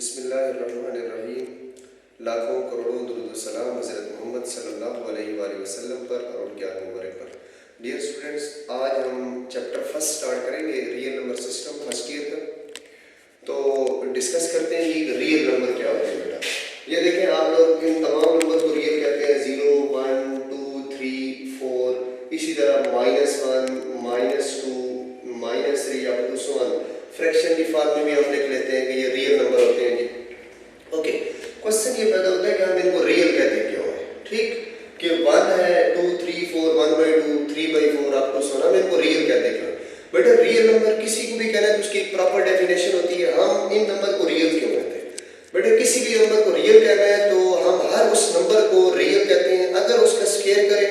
बिस्मिल्लाहिर्रहमानिर्रहीम। लाखों करोड़ों दुरूद सलाम हज़रत मोहम्मद सल्लल्लाहु अलैहि वसल्लम पर और उनके आले वरह पर। डियर स्टूडेंट्स, आज हम चैप्टर फर्स्ट स्टार्ट करेंगे, real number system first year का। तो डिस्कस करते हैं कि रियल नंबर क्या होते हैं बेटा। ये देखें, आप लोग इन तमाम नंबर को रियल कहते हैं, 0, 1, 2, 3, 4, इसी तरह -1, -2, -3 या +1 फ्रैक्शन की फॉर्म में भी हम लिख लेते हैं कि ये रियल नंबर होते हैं जी। ओके, क्वेश्चन ये पैदा होता है कि हम इनको रियल कहते क्यों हैं। ठीक, कि 1 है, 2, 3, 4, 1/2, 3/4 अप टू 100, हम इनको रियल कहते क्यों। बेटा रियल नंबर किसी को भी कहना है तो उसकी एक प्रॉपर डेफिनेशन होती है। हम इन नंबर को रियल क्यों कहते हैं। बेटा किसी भी नंबर को रियल कहना है तो हम हर उस नंबर को रियल कहते हैं अगर उसका स्क्वायर करें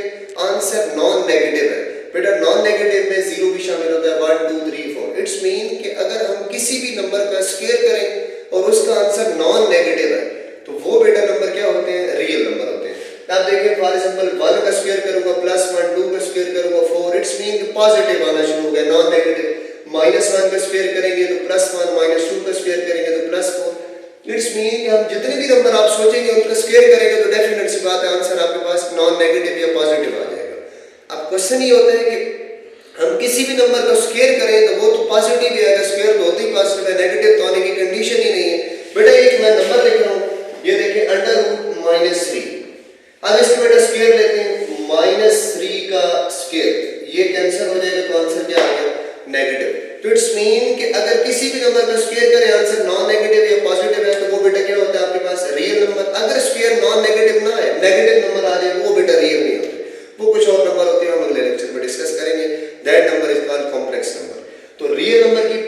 आंसर नॉन नेगेटिव है। बेटा नॉन नेगेटिव में 0 भी शामिल होता है, 1, 2, 3, 4। इट्स मीन कि अगर हम किसी भी नंबर का स्क्वायर करें और उसका आंसर नॉन नेगेटिव है तो वो बेटा नंबर क्या होते हैं, रियल नंबर होते हैं। आप देखिए फॉर एग्जांपल 1 का स्क्वायर करूंगा +1, 2 का स्क्वायर करूंगा 4, इट्स मीन कि पॉजिटिव आना शुरू हो गया, नॉन नेगेटिव। -1 का स्क्वायर करेंगे तो +1, -2 का स्क्वायर करेंगे तो +4। इट्स मीन कि हम जितने भी नंबर आप सोचेंगे उनका स्क्वायर करेंगे तो डेफिनेट सी बात है आंसर आपके पास नॉन नेगेटिव या पॉजिटिव आ जाएगा। अब क्वेश्चन ये होता है कि हम किसी भी नंबर का स्क्वायर करें तो वो तो पॉजिटिव ही आएगा, स्क्वायर तो होता ही पॉजिटिव है, नेगेटिव तो आने की कंडीशन ही नहीं है। बेटा एक मैं नंबर लिख रहा हूँ, ये देखिए √-3। अब इसके बेटा स्क्वायर लेते हैं, -3 का स्क्वायर, ये कैंसिल हो जाएगा तो आंसर क्या आ गया, नेगेटिव। तो इट्स मीन कि अगर किसी भी नंबर का स्क्वायर करें आंसर नॉन नेगेटिव या पॉजिटिव है तो वो बेटा क्या होता है आपके पास, रियल नंबर। अगर स्क्वायर नॉन नेगेटिव ना है, नेगेटिव नंबर आ जाए वो बेटा रियल नहीं होते, वो कुछ और नंबर होते हैं, हम अगले लेक्चर में डिस्कस करेंगे। That number is called complex number. तो रियल नंबर की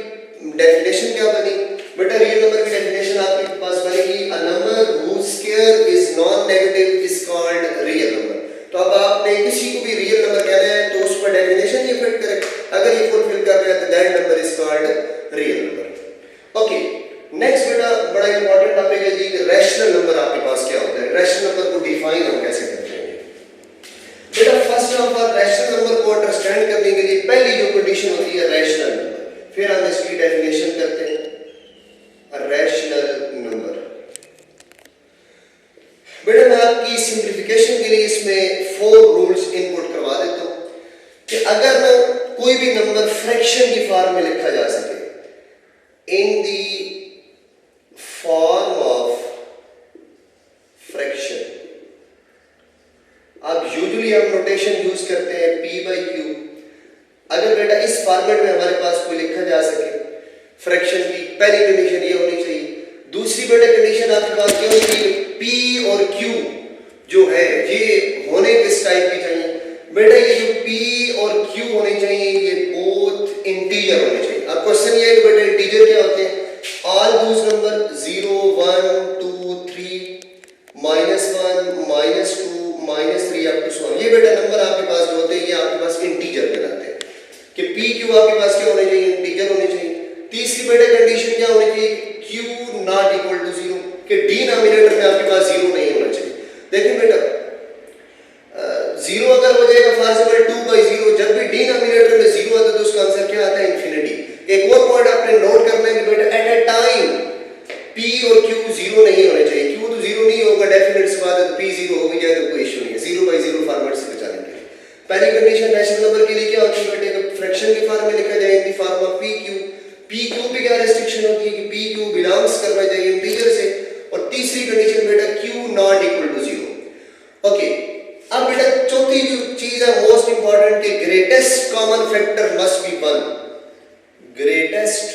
डेफिनेशन क्या बनी बेटा, रियल नंबर की डेफिनेशन आपके पास बनेगी, a number whose square is non negative is called real number. तो अब आपने किसी को भी रियल नंबर कहना है तो उस पर डेफिनेशन ये फिट करें, अगर ये फुलफिल कर रहे हैं तो that number is called real number. Okay, next बेटा बड़ा इंपॉर्टेंट टॉपिक है जी, रैशनल नंबर आपके पास क्या होता है। रैशनल नंबर को डिफाइन हम कैसे करते हैं बेटा। First of all rational number को अंडरस्टैंड करने के लिए पहली जो कंडीशन होती है रैशनल नंबर, फिर हम इसकी डेफिनेशन करते हैं। रैशनल नंबर बेटा मैं आपकी सिंप्लीफिकेशन के लिए इसमें 4 रूल्स इनपुट करवा देता हूं कि अगर ना कोई भी नंबर फ्रैक्शन की फॉर्म में लिखा जा सके, इन द फॉर्म ऑफ फ्रैक्शन, अब यूजुअली हम नोटेशन यूज करते हैं p/q। अगर बेटा इस फॉर्मेट में हमारे पास कोई लिखा जा सके फ्रैक्शन की, पहली कंडीशन ये होनी चाहिए। दूसरी बेटा कंडीशन आपके पास क्या होनी चाहिए, p और q जो है ये होने किस टाइप की चाहिए बेटा, ये जो p और q होने चाहिए ये बोथ इंटीजर होने चाहिए। अब क्वेश्चन ये है कि बेटा इंटीजर क्या होते हैं, all those number 0, 1, 2, 3, -1, -2, -3 up to 1, ये बेटा नंबर आपके पास जो होते हैं ये आपके पास इंटीजर कहलाते हैं कि p q आपके पास क्या होने चाहिए, इंटीजर होने चाहिए। तीसरी बेटा कंडीशन क्या होनी चाहिए, q नॉट इक्वल टू 0, कि डिनोमिनेटर में आपके पास 0 नहीं होना चाहिए। देखिए बेटा 0 अगर हो जाएगा फॉर एग्जांपल 2/0, जब भी डिनोमिनेटर में 0 आता है तो उसका आंसर क्या आता है, इंफिनिटी। एक और पॉइंट आपने नोट करना है कि बेटा एट अ टाइम p और q 0 नहीं होने चाहिए। q तो 0 नहीं होगा, डेफिनेट सी बात है, तो p 0 हो भी जाए तो कोई इशू नहीं है। 0/0 फॉर्मेट से बचाने के लिए पहली कंडीशन रैशनल नंबर के लिए क्या होती है बेटे, फ्रैक्शन की फॉर्म में लिखा जाए इन the form of pq। pq पे क्या रेस्ट्रिक्शन होती है कि pq बिलोंग्स करना चाहिए इंटीजर से। और तीसरी कंडीशन बेटा q not equal to 0। Okay, अब बेटा चौथी जो चीज है मोस्ट इंपॉर्टेंट, कि greatest common factor must be 1। Greatest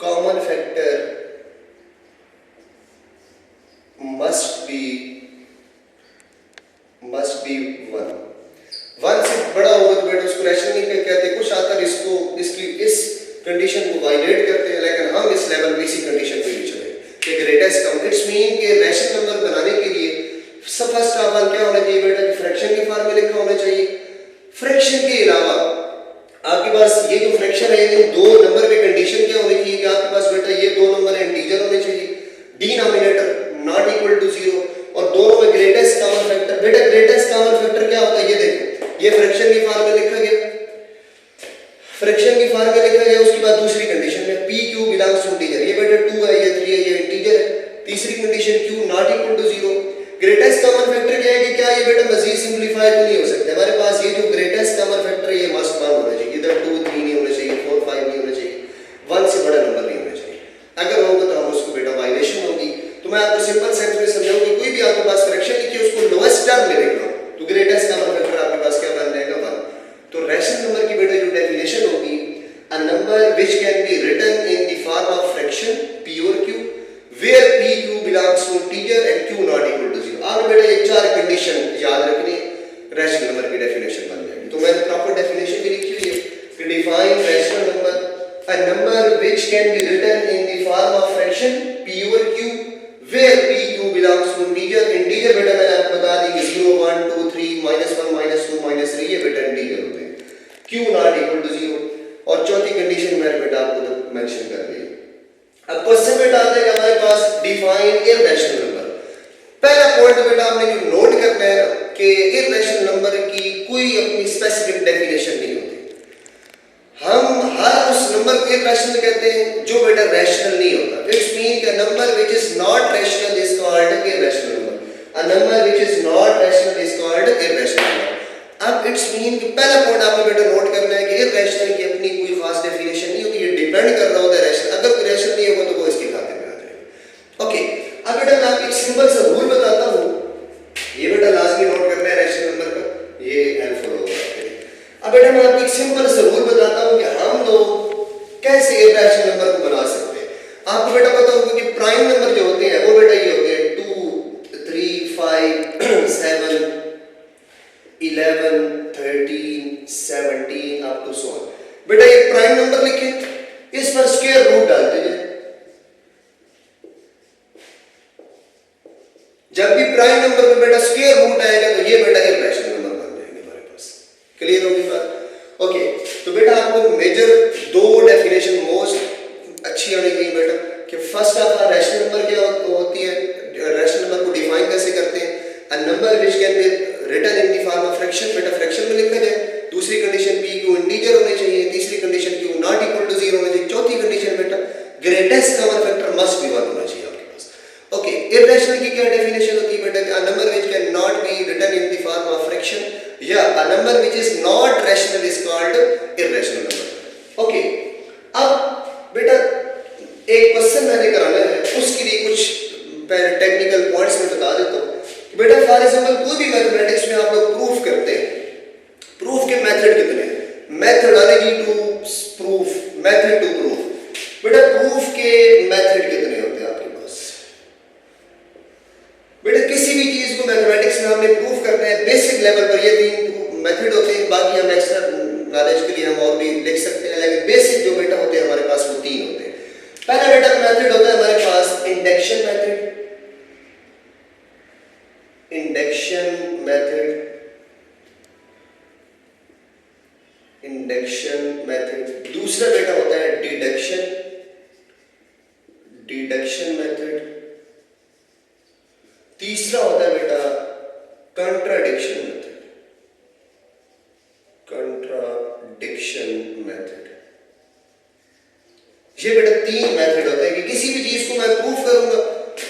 common factor must be 1। 1 से बड़ा होगा तो बेटा उसको रैशनल नहीं कहते, कुछ आकर इसको इस कंडीशन को वायलेट करते हैं, लेकिन हम इस लेवल पे इसी कंडीशन पे ही चले कि ग्रेटेस्ट कॉमन। इट्स मीन कि रैशनल नंबर बनाने के लिए फर्स्ट ऑफ ऑल क्या होना चाहिए बेटा, कि फ्रैक्शन की फॉर्म में लिखा होना चाहिए। फ्रैक्शन के अलावा आपके पास ये जो फ्रैक्शन है ये दो नंबर पे कंडीशन क्या होनी चाहिए कि आपके पास बेटा ये दो नंबर इंटीजर होने चाहिए, डिनोमिनेटर नॉट इक्वल टू 0, और दोनों में ग्रेटेस्ट कॉमन फैक्टर। बेटा ग्रेटेस्ट कॉमन फैक्टर क्या होता है, ये देखो ये फ्रैक्शन की फॉर्म में लिखा गया, फ्रैक्शन की फॉर्म में लिखा गया। उसके बाद दूसरी कंडीशन में p q belongs to integer, ये बेटा 2 है, ये 3 तीसरी condition Q not equal to 0। Greatest common factor क्या है कि क्या ये बेटा मजीद सिंपलीफाई तो नहीं हो सकता। हमारे पास ये जो ग्रेटेस्ट कॉमन फैक्टर है ये मस्ट वन होना चाहिए, इधर 2 3 नहीं होना चाहिए, 4 5 नहीं होना चाहिए, 1 से बड़ा नंबर नहीं होना चाहिए। अगर होगा तो हम उसको बेटा वायलेशन होगी। तो मैं आपको सिंपल सेंस में समझाऊं कि कोई भी आपके पास फ्रैक्शन लिखिए उसको लोएस्ट टर्म में लिख लो तो ग्रेटेस्ट कॉमन फैक्टर आपके पास क्या बन जाएगा 1। तो रैशनल नंबर की बेटा जो डेफिनेशन होगी, a number which can be written in the form of fraction p और q where p q belongs to integer and q not equal to 0। आपने बेटा ये चार कंडीशन याद रखनी, रैशनल नंबर की डेफिनेशन बन जाएगी। तो मैंने प्रॉपर डेफिनेशन भी लिखी हुई है कि define rational number a number which can be written in the form of fraction p over q where p q belongs to integer। integer बेटा मैंने आपको बता दी कि 0 1 2 3 -1 -2 -3 ये बेटा integer होते हैं, q not equal to 0। और चौथी कंडीशन मैंने बेटा आपको मेंशन कर दी। अब क्वेश्चन बेटा आता है कि हमारे पास डिफाइन इररेशनल नंबर। पहला पॉइंट बेटा आपने जो नोट करना है कि इररेशनल नंबर की कोई अपनी स्पेसिफिक डेफिनेशन नहीं होती। हम हर उस नंबर को इररेशनल कहते हैं जो बेटा रैशनल नहीं होता। इट्स मीन कि number which is not rational is called irrational number. A number which is not rational is called irrational number. अब इट्स मीन कि पहला पॉइंट आपने बेटा नोट करना है कि इररेशनल की अपनी कोई खास डेफिनेशन नहीं होती, ये डिपेंड कर रहा होता है रैशनल। अगर कोई रैशनल नहीं होगा तो वो इसके खाते में आ जाएगा। ओके, अब बेटा मैं आपको एक सिंपल सा रूल बताता हूँ, ये बेटा लाजमी नोट करना है रैशनल नंबर का, ये हेल्पफुल होगा आपके लिए। अब बेटा मैं आपको एक सिंपल सा रूल बताता हूँ कि हम लोग कैसे इररेशनल नंबर को बना सकते हैं। आपको बेटा पता होगा कि प्राइम नंबर जो होते हैं वो बेटा ये होते हैं 2 3 5 7 11 13 17 अप टू सो ऑन। बेटा ये प्राइम नंबर लिखे, इस पर स्क्वायर रूट डाल दीजिए। जब भी प्राइम नंबर पे बेटा स्क्वायर रूट आएगा तो ये बेटा इररेशनल नंबर बन जाएंगे हमारे पास। क्लियर होगी बात? ओके, तो बेटा आपको मेजर दो डेफिनेशन मोस्ट अच्छी होनी चाहिए बेटा कि first of all rational number क्या होती है, रैशनल नंबर को डिफाइन कैसे करते हैं। A number which can be written in the form of fraction, बेटा फ्रैक्शन में लिखा जाए। दूसरी कंडीशन p को इंटीजर होने चाहिए। तीसरी condition q not equal to 0 होना चाहिए। चौथी कंडीशन बेटा greatest common factor must be 1 होना चाहिए आपके पास। ओके, इररेशनल की क्या डेफिनेशन होती है बेटा, a number which can not be written in the form of fraction या a number which is not rational is called irrational number. Okay, अब बेटा एक क्वेश्चन मैंने कराना है, उसके लिए कुछ टेक्निकल पॉइंट्स में बता देता हूँ। बेटा फॉर एग्जांपल कोई भी मैथमेटिक्स में आप लोग प्रूफ करते हैं, प्रूफ के मेथड कितने हैं, methodology to proof, method to proof. बेटा प्रूफ के मेथड कितने होते हैं आपके पास। बेटा किसी भी चीज को मैथमेटिक्स में हमने प्रूफ करना है बेसिक लेवल पर, ये 3 मेथड होते हैं। बाकी हम एक्स्ट्रा नॉलेज के लिए हम और भी लिख सकते हैं, लेकिन बेसिक जो बेटा होते हैं हमारे पास वो 3 होते हैं। पहला बेटा मेथड होता है हमारे पास induction method, induction method, induction method. दूसरा बेटा होता है डिडक्शन, डिडक्शन मेथड। तीसरा होता है बेटा कंट्राडिक्शन मेथड, कंट्राडिक्शन मेथड। ये बेटा 3 मेथड होते हैं कि किसी भी चीज को मैं प्रूफ करूंगा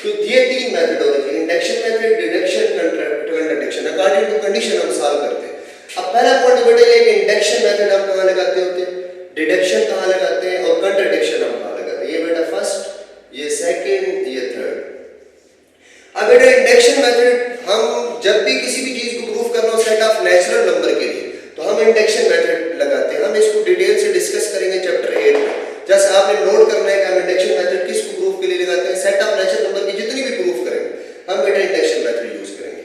तो ये 3 मेथड होते हैं, induction method, deduction, contradiction. According to condition हम सॉल्व करते हैं। अब पहला पॉइंट बेटा ये कि इंडक्शन मेथड हम कहां लगाते होते हैं, डिडक्शन कहां लगाते हैं और कंट्राडिक्शन हम कहां लगाते हैं। ये बेटा फर्स्ट, ये सेकंड, ये थर्ड। अब बेटा इंडक्शन मेथड हम जब भी किसी भी चीज को प्रूफ करना हो सेट ऑफ नेचुरल नंबर के लिए तो हम इंडक्शन मेथड लगाते हैं। हम इसको डिटेल से डिस्कस करेंगे चैप्टर 8 में। जैसे आपने नोट करना है कि हम इंडक्शन मेथड किसको प्रूफ के लिए लगाते हैं, सेट ऑफ नेचुरल नंबर की जितनी भी प्रूफ करेंगे हम बेटा इंडक्शन मेथड यूज करेंगे।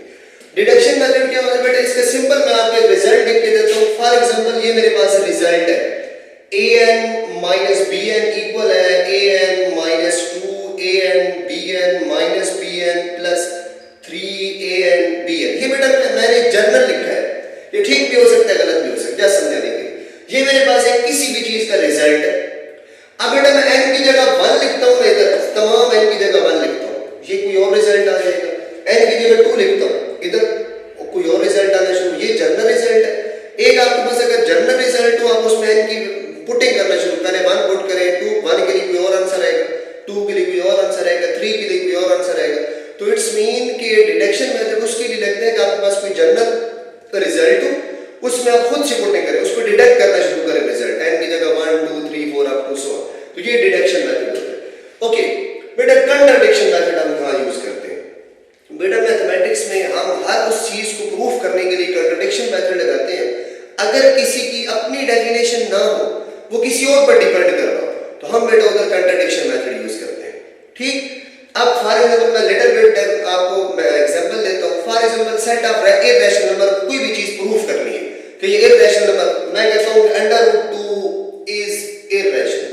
डिडक्शन मेथड क्या होता है बेटा, इसका सिंपल मैं आपको एक रिजल्ट लिख के देता हूं। फॉर एग्जांपल ये मेरे पास रिजल्ट है an minus bn इक्वल है an minus 2 an bn minus bn plus 3 an bn। ये बेटा मैंने जर्नल लिखा है, ये ठीक भी हो सकता है गलत भी हो सकता है, समझाने के लिए। ये मेरे पास एक किसी भी चीज का रिजल्ट है। अब बेटा मैं n की जगह 1 लिखता हूं, मैं इधर तमाम n की जगह 1 लिखता हूं, ये कोई और रिजल्ट आ जाएगा। n की जगह 2 लिखता हूं, इधर कोई और रिजल्ट आना शुरू, ये जर्नल रिजल्ट है। एक आपके पास अगर जर्नल रिजल्ट हो आप उसमें n की पुटिंग करना शुरू, पहले 1 पुट करें, 2 1 के लिए कोई और आंसर आएगा, 2 के लिए कोई और आंसर आएगा, 3 के लिए कोई और आंसर आएगा। तो इट्स मीन कि डिडक्शन मेथड उसके लिए लगता है कि आपके पास कोई जनरल रिजल्ट हो, उसमें आप खुद से पुटिंग करें, उसको डिडक्ट करना शुरू करें रिजल्ट 10 की जगह 1 2 3 4 अप टू सो। तो ये डिडक्शन मेथड होता है। ओके बेटा, कंट्राडिक्शन मेथड हम कहाँ यूज करते हैं? बेटा मैथमेटिक्स में हम हर उस चीज को प्रूफ करने के लिए कंट्राडिक्शन मेथड लगाते हैं अगर किसी की अपनी डेफिनेशन ना हो, वो किसी और पर डिपेंड कर रहा हो, तो हम बेटा उधर कंट्राडिक्शन मेथड यूज करते हैं। ठीक, अब फॉर एग्जांपल मैं लिटिल बिट आपको मैं एग्जांपल देता हूं। For example set of irrational number, कोई भी चीज प्रूफ करनी है कि ये इररेशनल नंबर, मैं कहता हूं √2 इज इररेशनल।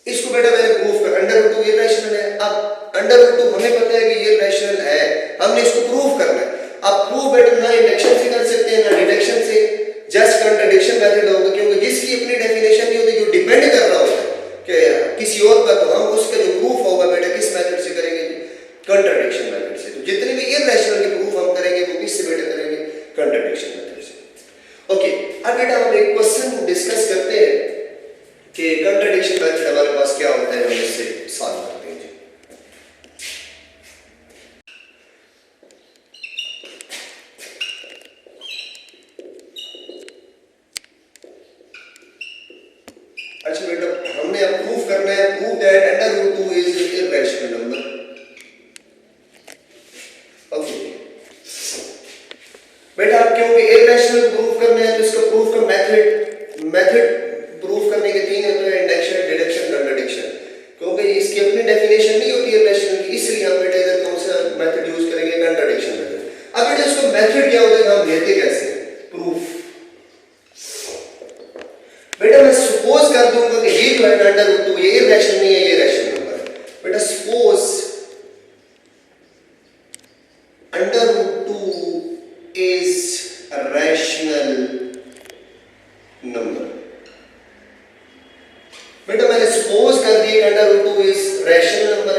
इसको बेटा मैंने प्रूफ कर √2 इररेशनल है। अब √2 हमें पता है कि ये इररेशनल है, हमने इसको प्रूफ करना है। अब प्रूफ बेटा ना इंडक्शन से कर सकते हैं ना डिडक्शन से, जस्ट कंट्राडिक्शन मेथड होगा, क्योंकि जिसकी अपनी डेफिनेशन नहीं होती, जो डिपेंड कर रहा होता है कि किसी और पर, तो हम उसका जो प्रूफ होगा बेटा किस मेथड से करेंगे? कंट्राडिक्शन मेथड से। तो जितने भी इररेशनल के प्रूफ हम करेंगे वो किससे बेटा करेंगे? कंट्राडिक्शन मेथड से। ओके, अब बेटा हम एक क्वेश्चन डिस्कस करते हैं कि कंट्राडिक्शन मेथड हमारे पास क्या होता है, हम इससे सॉल्व करते हैं। अच्छा बेटा, हमने अब प्रूफ करना है, prove that √2 is irrational number. Okay बेटा, अब क्योंकि इररेशनल प्रूफ करना है तो इसका प्रूफ का मेथड प्रूफ करने के 3 होते हैं, इंडक्शन, डिडक्शन, कंट्राडिक्शन। क्योंकि इसकी अपनी डेफिनेशन नहीं होती इररेशनल की, इसलिए हम बेटा इधर कौन सा मेथड यूज करेंगे? Contradiction method. अब बेटा इसको मेथड क्या होता है, हम लेते कैसे प्रूफ? बेटा मैं सपोज कर दूंगा कि ये जो है √2 ये इररेशनल नहीं है, ये रैशनल नंबर है। बेटा suppose √2 is a rational number. बेटा मैंने सपोज कर दिया √2 is rational number.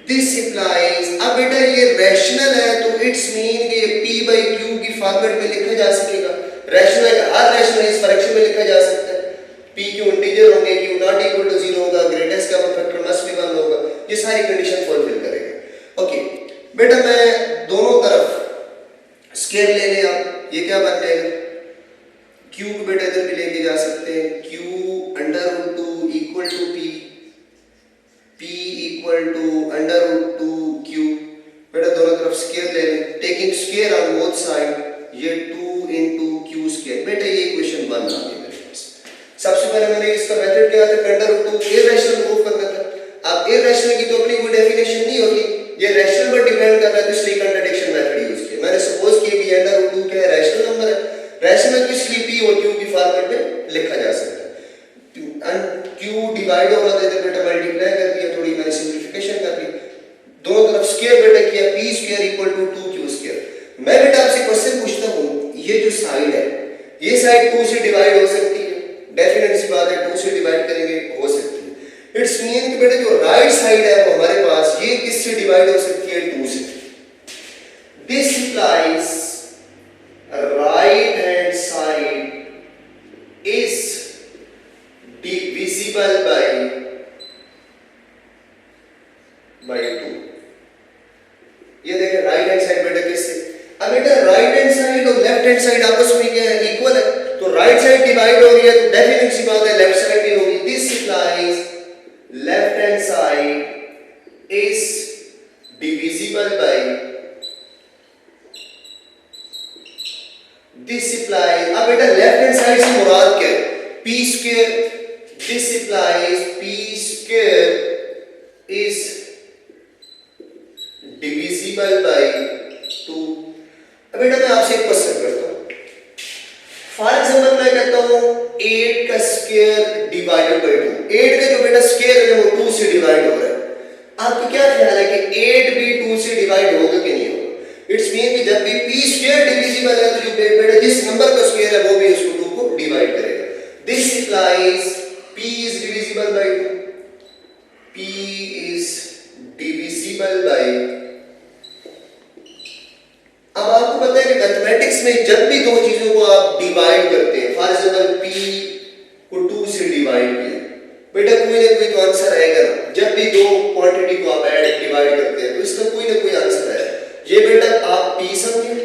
This implies, अब बेटा ये रैशनल है तो इट्स मीन कि ये p/q की फॉर्मेट में लिखा जा सकेगा। रैशनल हर रैशनल इस फ्रैक्शन में लिखा जा सकता है। p q इंटीजर होंगे, q नॉट इक्वल टू 0 होगा, greatest common factor must be 1 होगा, ये सारी कंडीशन फुलफिल करेगा। ओके बेटा, मैं दोनों तरफ स्केयर ले लें, आप ये क्या बन जाएगा? q को बेटा इधर भी लेके जा सकते हैं, q √2 equal to p equal to √2q। बेटा दोनों तरफ स्केयर ले लें, taking square on both side, ये 2 × q स्क्वायर। बेटा ये इक्वेशन 1 आ गई मेरे पास। सबसे पहले मैंने इसका मेथड क्या था? √2 इररेशनल प्रूफ करना था। अब इररेशनल की तो अपनी कोई डेफिनेशन नहीं होती, ये रैशनल पर डिपेंड कर रहा है, तो इसलिए कंट्राडिक्शन मेथड यूज किया। मैंने सपोज किया कि √2 क्या है? रैशनल नंबर है। रैशनल तो इसलिए p और q की फॉर्मेट में लिखा जा सकता है। q डिवाइड हो रहा था, इधर बेटा मल्टीप्लाई कर दिया, थोड़ी मैंने सिंपलीफिकेशन कर दी, दोनों तरफ स्क्वायर बेटा किया, p² इक्वल टू 2q²। मैं बेटा आपसे क्वेश्चन पूछता हूं, ये जो साइड है, ये साइड 2 से डिवाइड हो सकती है? डेफिनेट सी बात है, 2 से डिवाइड करेंगे हो सकती है। इट्स मीन कि बेटा जो राइट साइड है वो हमारे पास, ये किससे डिवाइड हो सकती है? 2 से। This implies right hand side is divisible by 2। ये देखें राइट हैंड साइड बेटा किससे? अब बेटा राइट हैंड साइड और लेफ्ट हैंड साइड आपस में क्या है? इक्वल है, तो राइट साइड डिवाइड हो रही है तो डेफिनेट सी बात है लेफ्ट साइड भी होगी। This implies left hand side is divisible by this implies. अब बेटा लेफ्ट हैंड साइड से मुराद क्या है? p²। This implies p² is divisible by 2। अब बेटा मैं आपसे एक क्वेश्चन करता हूँ। फॉर एग्जाम्पल मैं कहता हूँ 8 का स्क्वायर डिवाइडेड बाई 2। 8 का जो बेटा स्क्वायर है वो 2 से डिवाइड हो रहा है। आपको क्या ख्याल है कि 8 भी 2 से डिवाइड होगा कि नहीं होगा? इट्स मीन कि जब भी p² डिविजिबल है तो जो बेटा जिस नंबर का स्क्वायर है वो भी उसको 2 को डिवाइड करेगा। This implies p is divisible by 2। p is divisible by। अब आपको पता है कि मैथमेटिक्स में जब भी दो चीजों को आप डिवाइड करते हैं, फॉर एग्जाम्पल p को 2 से डिवाइड किया, बेटा कोई ना कोई तो आंसर जब भी दो क्वांटिटी को आप ऐड डिवाइड करते हैं तो इसका कोई ना कोई आंसर है। ये बेटा आप P समझे,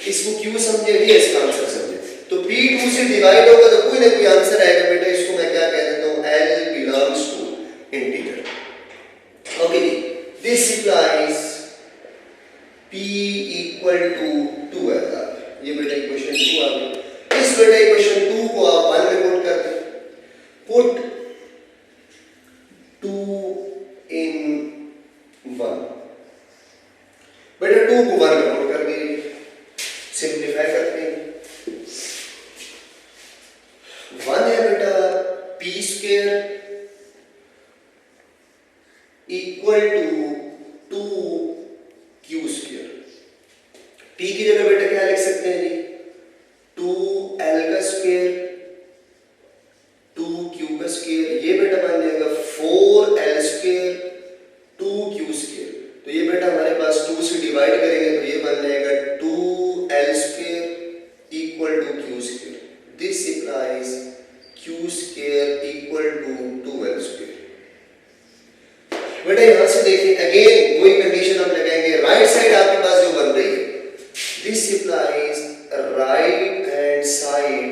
इसको Q समझे, ये इसका आंसर समझे। तो P 2 से डिवाइड होगा तो कोई ना कोई आंसर आएगा बेटा। इसको मैं क्या कह देता हूँ, L belongs to integer. Okay जी, this implies P equal to 2L। ये बेटा इक्वेशन 2 आ गई। इस बेटा इक्वेशन 2 को आप 1 में पुट कर दें। Put 2 in 1। बेटा 2 को 1 में पुट कर दीजिए, सिंप्लीफाई करते हैं। 1 है बेटा P square equal to 2Q square. P की जगह बेटा क्या लिख सकते हैं जी, 2L का स्क्वायर 2Q का स्क्वायर। ये बेटा बन जाएगा 4L स्क्वायर 2Q स्क्वायर। तो ये बेटा हमारे पास 2 से डिवाइड करेंगे तो ये बन जाएगा 2L square equal to Q square. This implies Q square equal to 2L square. बेटा यहां से देखिए अगेन वही कंडीशन हम लगाएंगे, राइट साइड आपके पास जो बन रही है, this implies right hand side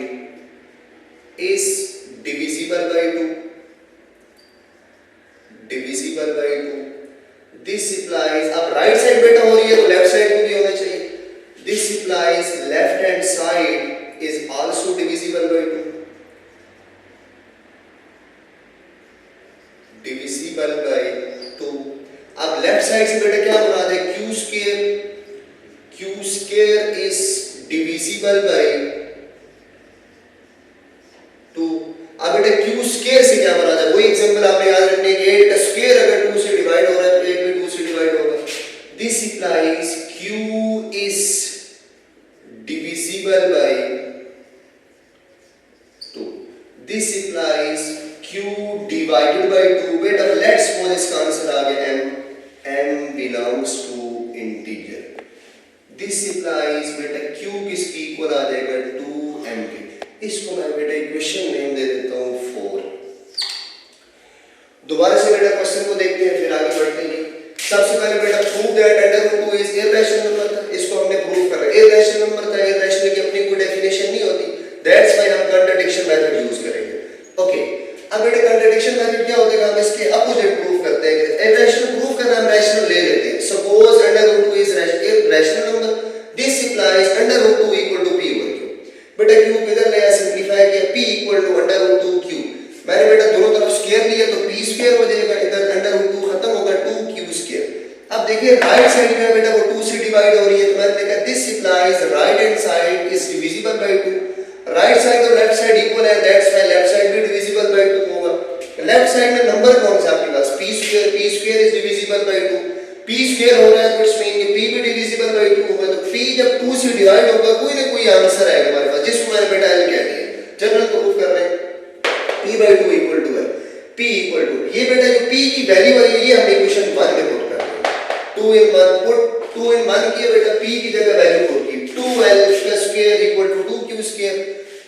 is divisible by 2, divisible by 2। this implies, अब राइट साइड बेटा हो रही है तो लेफ्ट साइड में भी होना चाहिए। this implies left hand side is also divisible by 2, divisible by 2। अब लेफ्ट साइड से बेटा क्या मुराद है, q square is divisible by 2। अब बेटा Q स्क्वायर से क्या मुराद है, वही एग्जांपल आपने याद रखने के 8 का स्क्वायर अगर 2 से डिवाइड हो रहा है तो 8 भी 2 से डिवाइड होगा। This implies Q is divisible by 2। This implies Q divided by 2। बेटा लेट्स सपोज इसका आंसर आ गया m belongs to integer. This implies बेटा Q किसकी इक्वल आ जाएगा, 2m के। इसको मैं बेटा इक्वेशन नेम दे देता हूं 4। दोबारा से बेटा क्वेश्चन को देखते हैं फिर आगे बढ़ते हैं। सबसे पहले बेटा prove that √2 is irrational number था, इसको हमने प्रूव कर रहे हैं। इररेशनल नंबर था, इररेशनल की अपनी कोई डेफिनेशन नहीं होती, दैट्स व्हाई हम कंट्राडिक्शन मेथड यूज करेंगे। ओके, अब बेटा कंट्राडिक्शन मेथड क्या होता है, हम इसके अपोजिट प्रूव करते हैं। इररेशनल प्रूव करना हम रैशनल ले लेते हैं। Suppose √2 is rational number, this implies √2 equal to p over q। बेटा q किधर ले आया, सिंपलीफाई किया, p इक्वल टू √2q। मैंने बेटा दोनों तरफ स्क्वायर लिया तो p स्क्वायर हो जाएगा, इधर √2 खत्म होगा 2q स्क्वायर। अब देखिए राइट साइड में बेटा वो 2 से डिवाइड हो रही है तो मैंने देखा this implies right hand side is divisible by 2। Right side और लेफ्ट साइड इक्वल है, दैट्स व्हाई लेफ्ट साइड भी डिविजिबल बाय 2 होगा। लेफ्ट साइड में नंबर कौन सा आपके पास, p square is divisible by 2। p square हो रहा है तो इट्स मीन कि p भी डिविजिबल बाय 2 होगा। तो p जब 2 से डिवाइड होगा कोई ना कोई आंसर आएगा हमारे पास, जिसको मैंने बेटा l कह दिया। जनरल प्रूफ कर रहे हैं p/2 equal to l। p equal to ये बेटा जो p की वैल्यू आई है ये हमने इक्वेशन 1 में पुट कर दिया। 2 in 1 पुट 2 in 1 किया बेटा, p की जगह वैल्यू पुट की 2l का square equal to 2q square.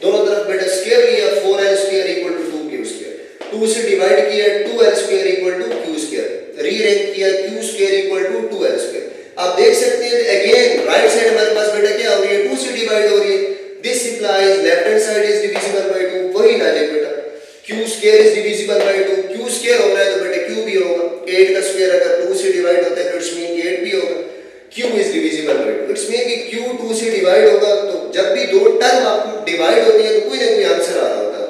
दोनों तरफ बेटा स्क्वायर लिया, 4l square equal to 2q square. 2 से डिवाइड किया 2l square equal to q square. Rearrange किया q square equal to 2l square. आप देख सकते हैं अगेन राइट साइड हमारे पास बेटा क्या हो रही है, 2 से डिवाइड हो रही है। This implies left hand side is divisible by 2। वही ना ले बेटा q square is divisible by 2। q square हो रहा है तो बेटा q भी होगा। 8 का स्क्वायर अगर 2 से डिवाइड होता है तो इट्स मीन कि 8 भी होगा। q is divisible by 2, it's mean कि q 2 से डिवाइड होगा। तो जब भी दो टर्म आप डिवाइड होती है तो कोई ना कोई आंसर आ रहा होता है।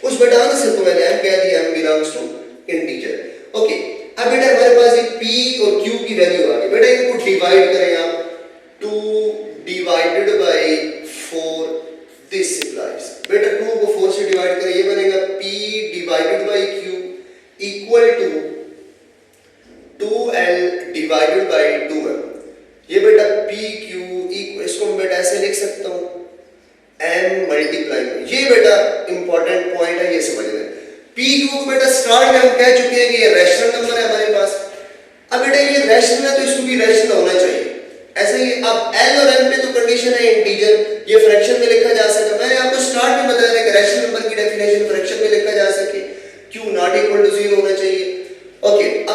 उस बेटा आंसर को मैंने m कह दिया, m belongs to integer. Okay, अब बेटा हमारे पास ये p और q की वैल्यू आ गई। बेटा इनको डिवाइड करें आप, 2 डिवाइडेड बाय 4। दिस इंप्लाइज बेटा 2 को 4 से डिवाइड करें, ये बनेगा p divided by q equal to 2l divided by 2m। ये बेटा pq इक्वल, इसको मैं बेटा ऐसे लिख सकता हूं m मल्टीप्लाई। ये बेटा इंपॉर्टेंट पॉइंट है, ये समझ लें। pq को बेटा स्टार्ट में हम कह चुके हैं कि ये रैशनल नंबर है हमारे पास। अब बेटा ये रैशनल है तो इसको भी रैशनल होना चाहिए। ऐसे ही अब l और m पे तो कंडीशन है इंटीजर, ये फ्रैक्शन में लिखा जा सके। मैंने आपको स्टार्ट में बताया कि रैशनल नंबर की डेफिनेशन फ्रैक्शन में लिखा जा सके, q नॉट इक्वल टू 0 होना चाहिए।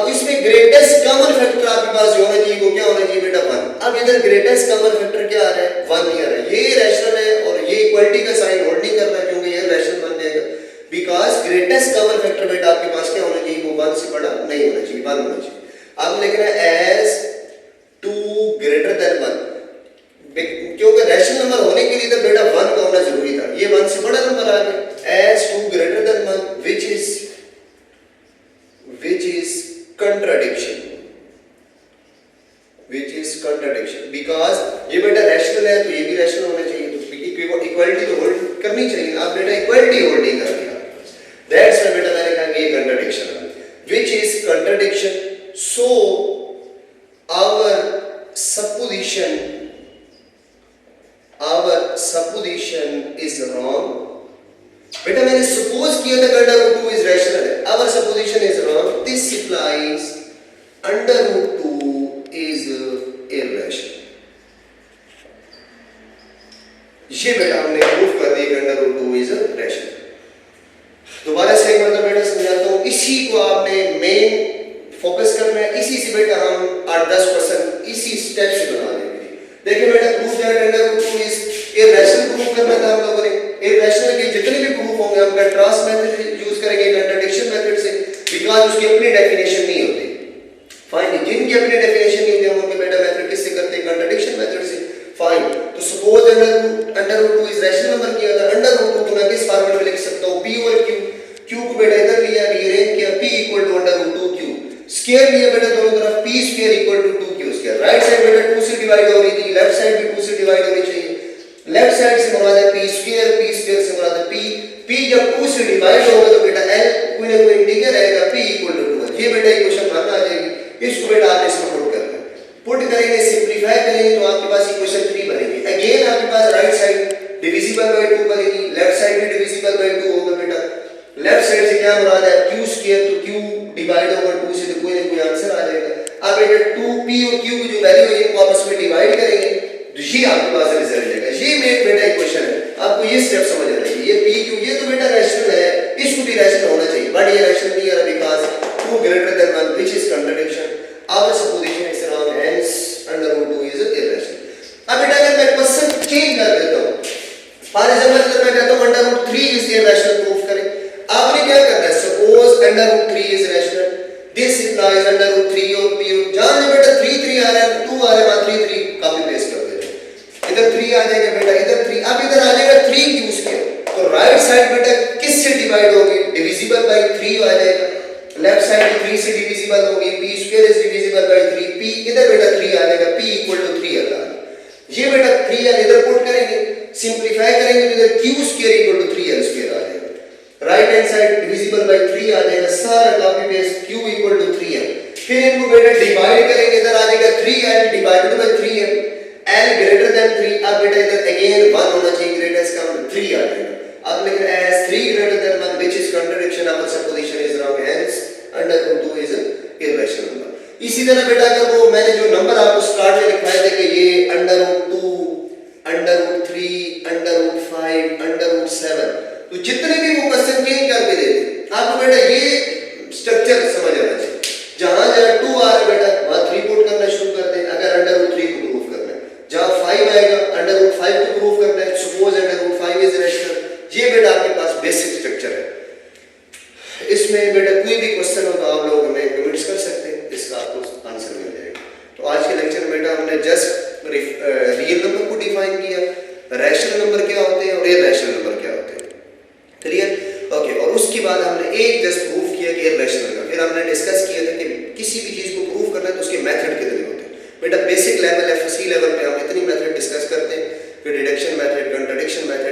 अब इसमें ग्रेटेस्ट कॉमन फैक्टर आपके पास जो होना चाहिए वो क्या होना चाहिए बेटा 1। अब इधर ग्रेटेस्ट कॉमन फैक्टर क्या आ रहा है 1 ही आ रहा है। ये रैशनल है और ये इक्वालिटी का साइन होल्ड नहीं करना क्योंकि ये रैशनल बन जाएगा बिकॉज ग्रेटेस्ट कॉमन फैक्टर बेटा आपके पास क्या होना चाहिए वो 1 से बड़ा नहीं होना चाहिए 1 होना चाहिए। अब लिखना है एज 2 ग्रेटर देन 1 क्योंकि रैशनल नंबर होने के लिए तो बेटा 1 का होना जरूरी था। ये 1 से बड़ा नंबर आ गया as 2 greater than 1 which is contradiction because ये बेटा रैशनल है तो ये भी रैशनल होना चाहिए तो इक्वालिटी तो होल्ड करनी चाहिए। आप बेटा इक्वालिटी होल्ड नहीं कर रहे दैट्स व्हाई बेटा मैंने कहा ये contradiction है which is contradiction so our supposition is wrong। बेटा मैंने सपोज किया था कि √2 इज रैशनल है। Our supposition is wrong this implies √2 is irrational. ये बेटा हमने प्रूफ कर दिया कि √2 इज रैशनल। दोबारा से एक मतलब बेटा समझाता हूं इसी को आपने मेन फोकस करना है। इसी से बेटा हम 8-10% इसी स्टेप से बना देंगे। देखिए बेटा proof that √2 is irrational proof करना था हम लोगों ने। इररेशनल के जितने भी प्रूफ होंगे हम कंट्रास्ट मेथड यूज करेंगे कंट्राडिक्शन मेथड से बिकॉज़ उसकी अपनी डेफिनेशन नहीं होती। फाइन जिनकी अपनी डेफिनेशन नहीं होती हम उनके बेटा मेथड किससे करते हैं कंट्राडिक्शन मेथड से। फाइन तो सपोज √2 इज रैशनल नंबर किया था √2 को मैं किस फॉर्मेट में लिख सकता हूं p और q को बेटा इधर लिया रीअरेंज किया p √2 q स्क्वायर लिया बेटा दोनों तरफ p square 2q square. Right side बेटा 2 से डिवाइड हो रही थी लेफ्ट साइड भी 2 से डिवाइड होनी चाहिए। लेफ्ट साइड से मुराद है p स्क्वायर से मुराद है p जब 2 से डिवाइड होगा तो बेटा l कोई ना कोई इंटीजर रहेगा p 2 ये बेटा इक्वेशन भाग आ जाएगी। इसको बेटा आपने इसमें पुट करना है। पुट करेंगे सिंपलीफाई करेंगे तो आपके पास इक्वेशन 3 बनेगी। अगेन आपके पास राइट साइड डिविजिबल बाय 2 बनेगी लेफ्ट साइड भी डिविजिबल बाय 2 होगा बेटा। लेफ्ट साइड से क्या मुराद है q स्क्वायर तो q डिवाइड ओवर 2 से तो कोई ना कोई आंसर आ जाएगा। अब बेटा 2p और q की जो वैल्यू है इनको आपस में डिवाइड करेंगे तो ये आपके पास रिजल्ट आएगा। ये मेन बेटा इक्वेशन है। आपको ये स्टेप समझ आना चाहिए। ये p q ये तो बेटा रैशनल है इसको भी रैशनल होना चाहिए बट ये रैशनल नहीं है because 2 greater than 1 which is contradiction our supposition is wrong hence √2 is irrational. अब बेटा अगर मैं क्वेश्चन चेंज कर देता हूं फॉर एग्जांपल मैं कहता हूं √3 इज इररेशनल प्रूफ करें। आपने क्या करना है suppose √3 is rational this implies √3 और p जान लो बेटा 3 आ रहा है 2 आ रहा है 3 कॉपी पेस्ट कर दे इधर 3 आ जाएगा बेटा इधर 3 अब इधर आ जाएगा 3 यूज किया तो राइट साइड बेटा किससे डिवाइड होगी डिविजिबल बाय 3 आ जाएगा। लेफ्ट साइड 3 से डिविजिबल होगी p square is divisible bye 3 p इधर बेटा 3 आ जाएगा p 3 आ जाएगा। ये बेटा 3 है इधर पुट करेंगे सिंपलीफाई करेंगे तो इधर q स्क्वायर 3l स्क्वायर आ जाएगा। Right hand side divisible by 3 आ जाएगा सारा कॉपी पेस्ट q 3m। फिर इनको बेटा डिवाइड करेंगे इधर आ जाएगा 3l divided by 3m l greater than 3। अब बेटा इधर अगेन 1 होना चाहिए ग्रेटेस्ट का 3 आ जाएगा। अब लिख रहे हैं 3 greater than 1 which is contradiction our supposition is wrong hence √2 is irrational number. इसी तरह बेटा अगर वो मैंने जो नंबर आपको स्टार्ट में लिखवाए थे कि ये √2 √3 √5 √7 तो जितने भी वो क्वेश्चन चेंज करके देते आपको बेटा ये स्ट्रक्चर समझ आना चाहिए। जहां 2 आ रहा है बेटा वहां 3 पुट करना शुरू कर दें अगर √3 को प्रूफ करना है। जहां 5 आएगा √5 को प्रूफ करना है सपोज √5 इज रैशनल। ये बेटा आपके पास बेसिक स्ट्रक्चर है। इसमें बेटा कोई भी क्वेश्चन हो तो आप लोग हमें कमेंट्स कर सकते हैं इसका आपको आंसर मिल जाएगा। तो आज के लेक्चर में बेटा हमने जस्ट रियल नंबर को डिफाइन किया रैशनल नंबर क्या होते हैं और इररेशनल नंबर क्या होते हैं क्लियर ओके। और उसके बाद हमने एक जस्ट प्रूफ किया कि इररेशनल का फिर हमने डिस्कस किया था कि किसी भी चीज को प्रूफ करना है तो उसके मेथड कितने होते हैं। बेटा बेसिक लेवल है फसी लेवल पे हम इतनी मेथड डिस्कस करते हैं फिर डिडक्शन मेथड कंट्राडिक्शन मेथड